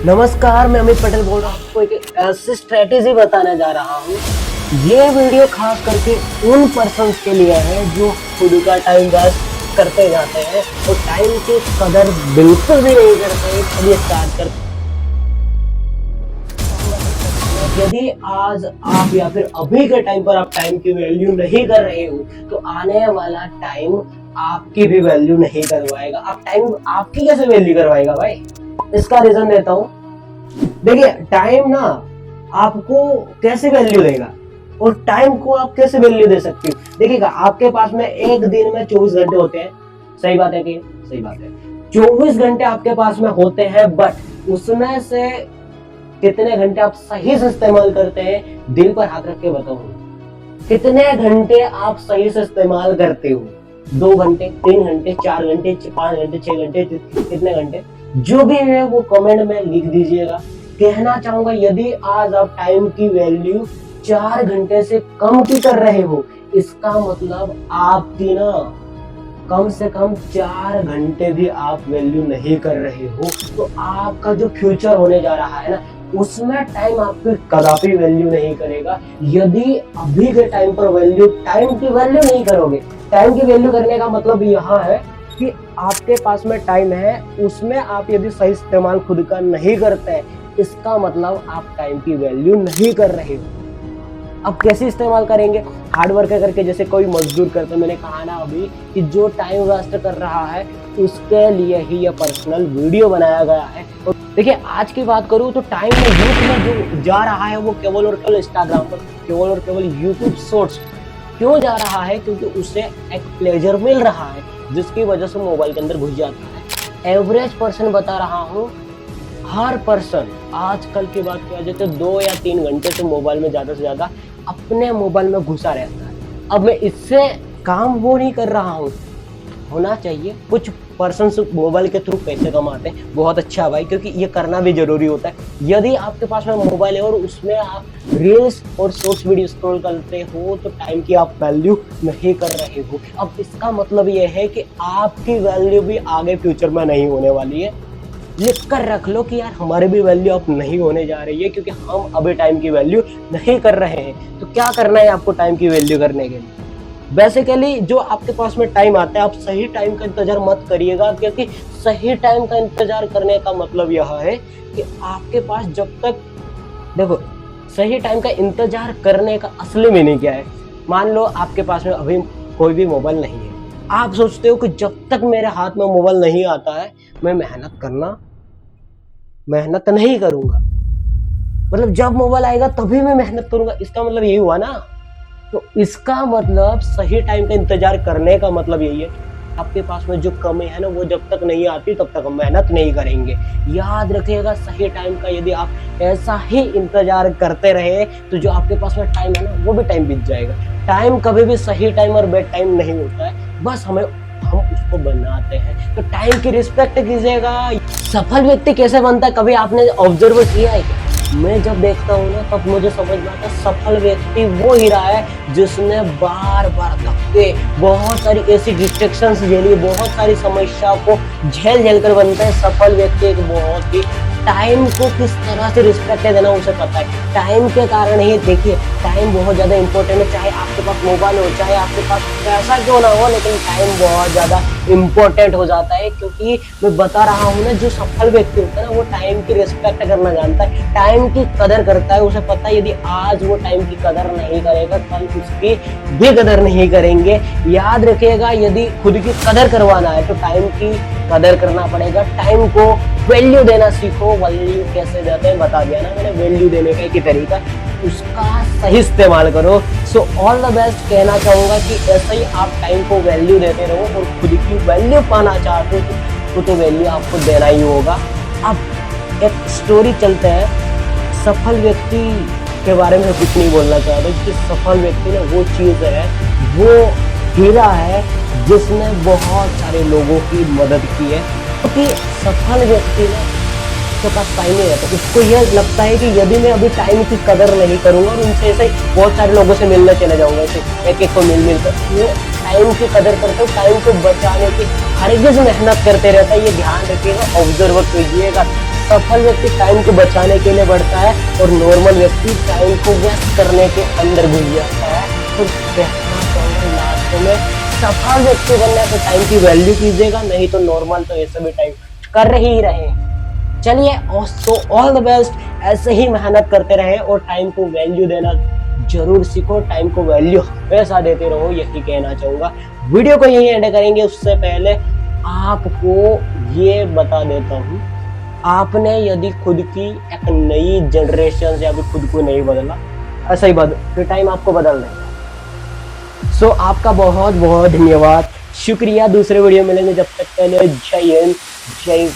नमस्कार, मैं अमित पटेल बोल रहा हूँ। आपको एक ऐसी स्ट्रेटेजी बताने जा रहा हूँ। ये वीडियो खास करके उन पर्सन्स के लिए है जो खुद का टाइम वेस्ट करते जाते हैं और टाइम की कदर बिल्कुल भी नहीं करते। चलिए स्टार्ट करते हैं। यदि आज आप या फिर अभी के टाइम पर आप टाइम की वैल्यू नहीं कर रहे हो तो आने वाला टाइम आपकी भी वैल्यू नहीं करवाएगा। आप टाइम आपकी कैसे वैल्यू करवाएगा भाई? इसका रीजन देता हूँ। देखिए, टाइम ना आपको कैसे वैल्यू देगा और टाइम को आप कैसे वैल्यू दे सकते हो। देखिएगा, आपके पास में एक दिन में 24 घंटे होते हैं। सही बात है कि सही बात है। 24 घंटे आपके पास में होते हैं, बट उसमें से कितने घंटे आप सही से इस्तेमाल करते हैं? दिल पर हाथ रख के बताओ, कितने घंटे आप सही से इस्तेमाल करते हो? 2 घंटे, 3 घंटे, 4 घंटे, 5 घंटे, 6 घंटे, कितने घंटे? जो भी है वो कमेंट में लिख दीजिएगा। कहना चाहूंगा, यदि आज आप टाइम की वैल्यू 4 घंटे से कम की कर रहे हो, इसका मतलब आपकी ना कम से कम 4 घंटे भी आप वैल्यू नहीं कर रहे हो, तो आपका जो फ्यूचर होने जा रहा है ना, उसमें टाइम आपकी कदापि वैल्यू नहीं करेगा। यदि अभी के टाइम पर टाइम की वैल्यू नहीं करोगे, टाइम की वैल्यू करने का मतलब यहाँ है कि आपके पास में टाइम है, उसमें आप यदि सही इस्तेमाल खुद का नहीं करते हैं, इसका मतलब आप टाइम की वैल्यू नहीं कर रहे हो। अब कैसे इस्तेमाल करेंगे? हार्ड वर्क करके, जैसे कोई मजदूर करते। मैंने कहा ना अभी कि जो टाइम वेस्ट कर रहा है उसके लिए ही ये पर्सनल वीडियो बनाया गया है। और देखिए, आज की बात करूँ तो टाइम में यूथ में जो जा रहा है वो केवल और केवल इंस्टाग्राम पर, केवल और केवल यूट्यूब शॉर्ट्स क्यों जा रहा है? क्योंकि उसे एक प्लेजर मिल रहा है, जिसकी वजह से मोबाइल के अंदर घुस जाता है। एवरेज पर्सन बता रहा हूँ, हर पर्सन आजकल की बात किया जाए तो 2 या 3 घंटे से मोबाइल में ज्यादा से ज्यादा अपने मोबाइल में घुसा रहता है। अब मैं इससे काम वो नहीं कर रहा हूँ, होना चाहिए। कुछ पर्सन मोबाइल के थ्रू पैसे कमाते हैं, बहुत अच्छा भाई, क्योंकि ये करना भी जरूरी होता है। यदि आपके पास में मोबाइल है और उसमें आप रील्स और शॉर्ट्स वीडियो स्क्रॉल करते हो तो टाइम की आप वैल्यू नहीं कर रहे हो। अब इसका मतलब ये है कि आपकी वैल्यू भी आगे फ्यूचर में नहीं होने वाली है। लिख कर रख लो कि यार हमारी भी वैल्यू अब नहीं होने जा रही है, क्योंकि हम अभी टाइम की वैल्यू नहीं कर रहे हैं। तो क्या करना है आपको टाइम की वैल्यू करने के लिए? बेसिकली जो आपके पास में टाइम आता है, आप सही टाइम का इंतजार मत करिएगा, क्योंकि सही टाइम का इंतजार करने का मतलब यह है कि आपके पास जब तक, देखो, सही टाइम का इंतजार करने का असली मीनिंग क्या है? मान लो आपके पास में अभी कोई भी मोबाइल नहीं है, आप सोचते हो कि जब तक मेरे हाथ में मोबाइल नहीं आता है मैं मेहनत नहीं करूंगा। मतलब जब मोबाइल आएगा तभी मैं मेहनत करूंगा, इसका मतलब यही हुआ ना? तो इसका मतलब सही टाइम का इंतजार करने का मतलब यही है। आपके पास में जो कमी है ना, वो जब तक नहीं आती तब तक हम मेहनत नहीं करेंगे। याद रखिएगा, सही टाइम का यदि आप ऐसा ही इंतजार करते रहे तो जो आपके पास में टाइम है ना, वो भी टाइम बीत जाएगा। टाइम कभी भी सही टाइम और बैड टाइम नहीं होता है, बस हम उसको बनाते हैं। तो टाइम की रिस्पेक्ट कीजिएगा। सफल व्यक्ति कैसे बनता है, कभी आपने ऑब्जर्व किया है क्या? मैं जब देखता हूँ ना तब मुझे समझ में आता है, सफल व्यक्ति वो हीरा है जिसने बार बार धक्के, बहुत सारी ऐसी डिस्ट्रैक्शंस झेली, बहुत सारी समस्याओं को झेल कर बनता है। सफल व्यक्ति एक बहुत ही टाइम को किस तरह से रिस्पेक्ट देना उसे पता है। टाइम के कारण ही, देखिए, टाइम बहुत ज्यादा इंपॉर्टेंट है। चाहे आपके पास मोबाइल हो, चाहे आपके पास पैसा क्यों ना हो, लेकिन टाइम बहुत ज्यादा इंपॉर्टेंट हो जाता है। क्योंकि मैं बता रहा हूँ ना, जो सफल व्यक्ति होता है ना, वो टाइम की रिस्पेक्ट करना जानता है, टाइम की कदर करता है। उसे पता है यदि आज वो टाइम की कदर नहीं करेगा, कल उसकी भी कदर नहीं करेंगे। याद रखिएगा, यदि खुद की कदर करवाना है तो टाइम की कदर करना पड़ेगा। टाइम को वैल्यू देना सीखो। वैल्यू कैसे देते हैं बता दिया ना मैंने, वैल्यू देने का एक ही तरीका, उसका सही इस्तेमाल करो। सो ऑल द बेस्ट कहना चाहूंगा कि ऐसे ही आप टाइम को वैल्यू देते रहो, और खुद की वैल्यू पाना चाहते हो तो वैल्यू आपको देना ही होगा। अब एक स्टोरी चलते हैं। सफल व्यक्ति के बारे में कुछ नहीं बोलना चाहता, कि सफल व्यक्ति ना वो चीज है, वो हीरा है जिसने बहुत सारे लोगों की मदद की है। क्योंकि सफल व्यक्ति ना के पास टाइम नहीं रहता, उसको यह लगता है कि यदि मैं अभी टाइम की कदर नहीं करूंगा और उनसे ऐसे बहुत सारे लोगों से मिलने चले जाऊंगा, ऐसे एक एक को मिल कर, वो टाइम की कदर करते हो, टाइम को बचाने की हर एक मेहनत करते रहता है। ये ध्यान रखिएगा, ऑब्जर्व कीजिएगा। सफल व्यक्ति टाइम को बचाने के लिए बढ़ता है और नॉर्मल व्यक्ति टाइम को वेस्ट करने के अंदर घुस जाता है। तो कहना चाहूंगा लास्ट में, सफल व्यक्ति बनने से टाइम की वैल्यू कीजिएगा, नहीं तो नॉर्मल तो ये सभी टाइम कर ही रहे। चलिए, सो ऑल द बेस्ट, ऐसे ही मेहनत करते रहे और टाइम को वैल्यू देना जरूर सीखो, टाइम को वैल्यू हमेशा देते रहो, यही कहना चाहूंगा। वीडियो को यही एंड करेंगे, उससे पहले आपको ये बता देता हूँ, आपने यदि खुद की एक नई जनरेशन या फिर खुद को नहीं बदला, ऐसा ही फिर टाइम आपको बदल देगा। सो आपका बहुत बहुत धन्यवाद, शुक्रिया। दूसरे वीडियो मिलेंगे, जब तक के लिए जय हिंद, जय